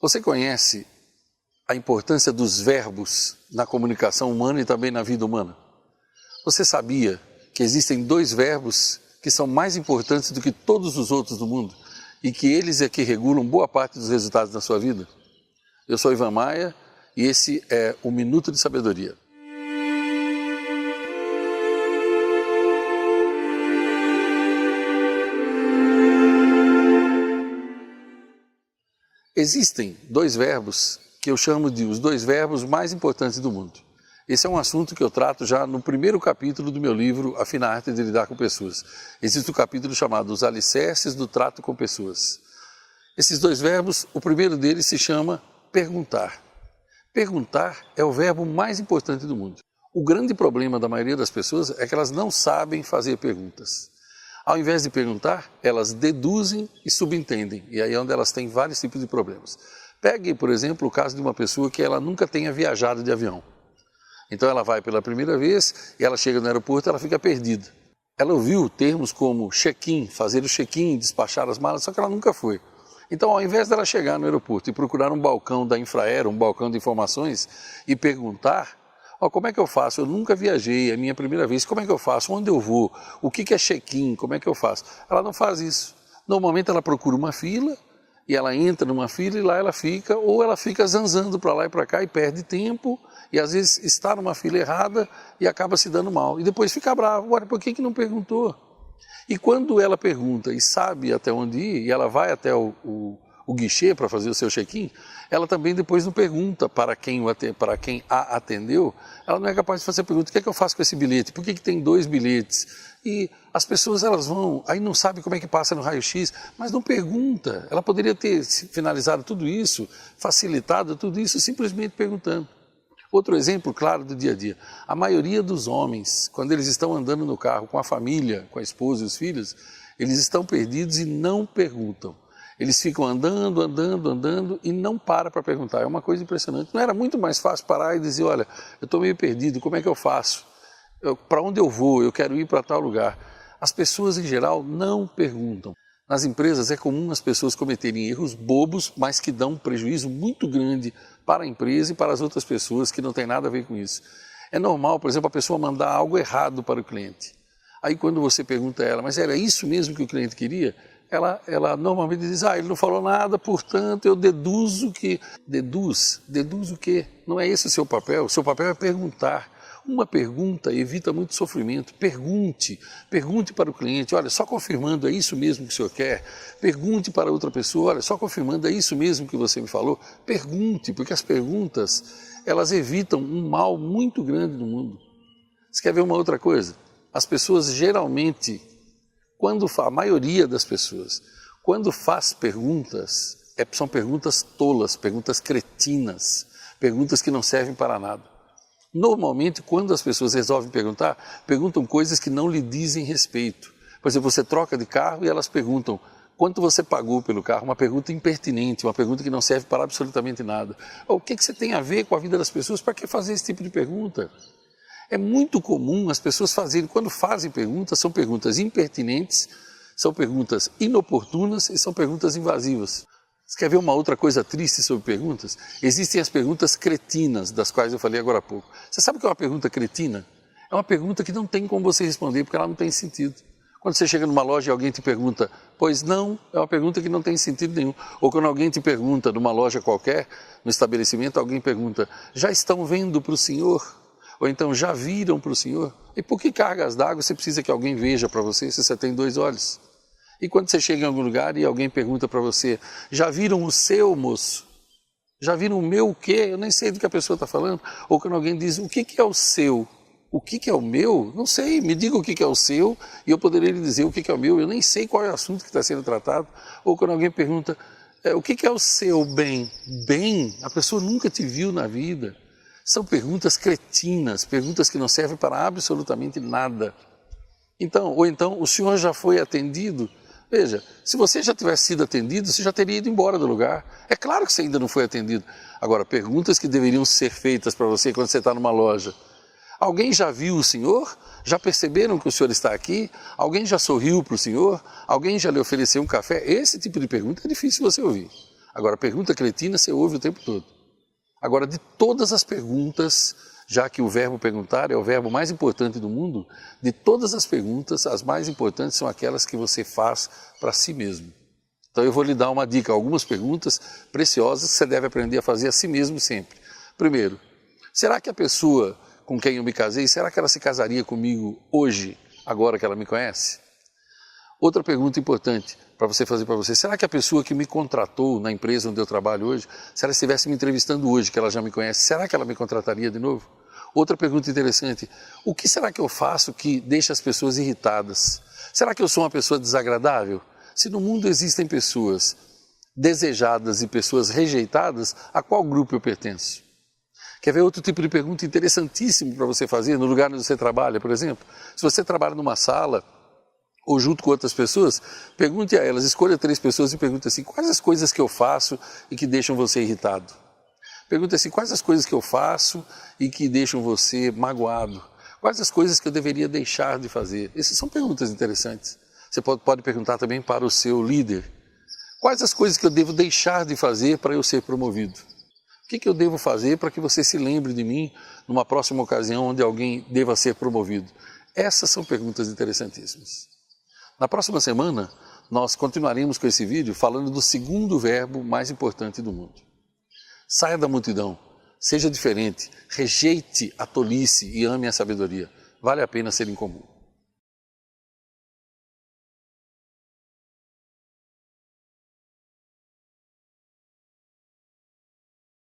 Você conhece a importância dos verbos na comunicação humana e também na vida humana? Você sabia que existem 2 verbos que são mais importantes do que todos os outros do mundo e que eles é que regulam boa parte dos resultados da sua vida? Eu sou Ivan Maia e esse é o Minuto de Sabedoria. Existem 2 verbos que eu chamo de os 2 verbos mais importantes do mundo. Esse é um assunto que eu trato já no primeiro capítulo do meu livro, A Fina Arte de Lidar com Pessoas. Existe um capítulo chamado Os Alicerces do Trato com Pessoas. Esses 2 verbos, o primeiro deles se chama perguntar. Perguntar é o verbo mais importante do mundo. O grande problema da maioria das pessoas é que elas não sabem fazer perguntas. Ao invés de perguntar, elas deduzem e subentendem, e aí é onde elas têm vários tipos de problemas. Pegue, por exemplo, o caso de uma pessoa que ela nunca tenha viajado de avião. Então ela vai pela primeira vez e ela chega no aeroporto e ela fica perdida. Ela ouviu termos como check-in, fazer o check-in, despachar as malas, só que ela nunca foi. Então, ao invés dela chegar no aeroporto e procurar um balcão da Infraero, um balcão de informações, e perguntar, como é que eu faço? Eu nunca viajei, é a minha primeira vez, como é que eu faço? Onde eu vou? O que é check-in? Como é que eu faço? Ela não faz isso. Normalmente ela procura uma fila, e ela entra numa fila e lá ela fica, ou ela fica zanzando para lá e para cá e perde tempo, e às vezes está numa fila errada e acaba se dando mal. E depois fica bravo, olha, por que não perguntou? E quando ela pergunta e sabe até onde ir, e ela vai até o guichê para fazer o seu check-in, ela também depois não pergunta para quem a atendeu, ela não é capaz de fazer a pergunta, o que é que eu faço com esse bilhete? Por que tem 2 bilhetes? E as pessoas elas vão, aí não sabem como é que passa no raio-x, mas não pergunta. Ela poderia ter finalizado tudo isso, facilitado tudo isso, simplesmente perguntando. Outro exemplo claro do dia a dia, a maioria dos homens, quando eles estão andando no carro com a família, com a esposa e os filhos, eles estão perdidos e não perguntam. Eles ficam andando e não param para perguntar. É uma coisa impressionante. Não era muito mais fácil parar e dizer, olha, eu estou meio perdido, como é que eu faço? Para onde eu vou? Eu quero ir para tal lugar. As pessoas, em geral, não perguntam. Nas empresas é comum as pessoas cometerem erros bobos, mas que dão um prejuízo muito grande para a empresa e para as outras pessoas que não tem nada a ver com isso. É normal, por exemplo, a pessoa mandar algo errado para o cliente. Aí quando você pergunta a ela, mas era isso mesmo que o cliente queria? Ela normalmente diz, ele não falou nada, portanto eu deduzo que... Deduz o quê? Não é esse o seu papel é perguntar. Uma pergunta evita muito sofrimento. Pergunte para o cliente, olha, só confirmando, é isso mesmo que o senhor quer? Pergunte para outra pessoa, olha, só confirmando, é isso mesmo que você me falou? Pergunte, porque as perguntas, elas evitam um mal muito grande no mundo. Você quer ver uma outra coisa? As pessoas geralmente, a maioria das pessoas, quando faz perguntas, são perguntas tolas, perguntas cretinas, perguntas que não servem para nada. Normalmente, quando as pessoas resolvem perguntar, perguntam coisas que não lhe dizem respeito. Por exemplo, você troca de carro e elas perguntam quanto você pagou pelo carro, uma pergunta impertinente, uma pergunta que não serve para absolutamente nada. O que você tem a ver com a vida das pessoas? Para que fazer esse tipo de pergunta? É muito comum as pessoas fazerem, quando fazem perguntas, são perguntas impertinentes, são perguntas inoportunas e são perguntas invasivas. Você quer ver uma outra coisa triste sobre perguntas? Existem as perguntas cretinas, das quais eu falei agora há pouco. Você sabe o que é uma pergunta cretina? É uma pergunta que não tem como você responder, porque ela não tem sentido. Quando você chega numa loja e alguém te pergunta, pois não, é uma pergunta que não tem sentido nenhum. Ou quando alguém te pergunta, numa loja qualquer, no estabelecimento, alguém pergunta, já estão vendo para o senhor? Ou então, já viram para o senhor? E por que cargas d'água você precisa que alguém veja para você se você tem 2 olhos? E quando você chega em algum lugar e alguém pergunta para você, já viram o seu, moço? Já viram o meu o quê? Eu nem sei do que a pessoa está falando. Ou quando alguém diz, o que é o seu? O que é o meu? Não sei, me diga o que é o seu e eu poderia lhe dizer o que é o meu. Eu nem sei qual é o assunto que está sendo tratado. Ou quando alguém pergunta, o que é o seu bem? Bem? A pessoa nunca te viu na vida. São perguntas cretinas, perguntas que não servem para absolutamente nada. Ou então, o senhor já foi atendido? Veja, se você já tivesse sido atendido, você já teria ido embora do lugar. É claro que você ainda não foi atendido. Agora, perguntas que deveriam ser feitas para você quando você está numa loja. Alguém já viu o senhor? Já perceberam que o senhor está aqui? Alguém já sorriu para o senhor? Alguém já lhe ofereceu um café? Esse tipo de pergunta é difícil você ouvir. Agora, pergunta cretina você ouve o tempo todo. Agora, de todas as perguntas, já que o verbo perguntar é o verbo mais importante do mundo, de todas as perguntas, as mais importantes são aquelas que você faz para si mesmo. Então eu vou lhe dar uma dica, algumas perguntas preciosas que você deve aprender a fazer a si mesmo sempre. Primeiro, será que a pessoa com quem eu me casei, será que ela se casaria comigo hoje, agora que ela me conhece? Outra pergunta importante para você fazer para você, será que a pessoa que me contratou na empresa onde eu trabalho hoje, se ela estivesse me entrevistando hoje, que ela já me conhece, será que ela me contrataria de novo? Outra pergunta interessante, o que será que eu faço que deixa as pessoas irritadas? Será que eu sou uma pessoa desagradável? Se no mundo existem pessoas desejadas e pessoas rejeitadas, a qual grupo eu pertenço? Quer ver outro tipo de pergunta interessantíssimo para você fazer no lugar onde você trabalha, por exemplo? Se você trabalha numa sala ou junto com outras pessoas, pergunte a elas, escolha 3 pessoas e pergunte assim, quais as coisas que eu faço e que deixam você irritado? Pergunte assim, quais as coisas que eu faço e que deixam você magoado? Quais as coisas que eu deveria deixar de fazer? Essas são perguntas interessantes. Você pode perguntar também para o seu líder, quais as coisas que eu devo deixar de fazer para eu ser promovido? O que eu devo fazer para que você se lembre de mim numa próxima ocasião onde alguém deva ser promovido? Essas são perguntas interessantíssimas. Na próxima semana, nós continuaremos com esse vídeo falando do segundo verbo mais importante do mundo. Saia da multidão, seja diferente, rejeite a tolice e ame a sabedoria. Vale a pena ser incomum.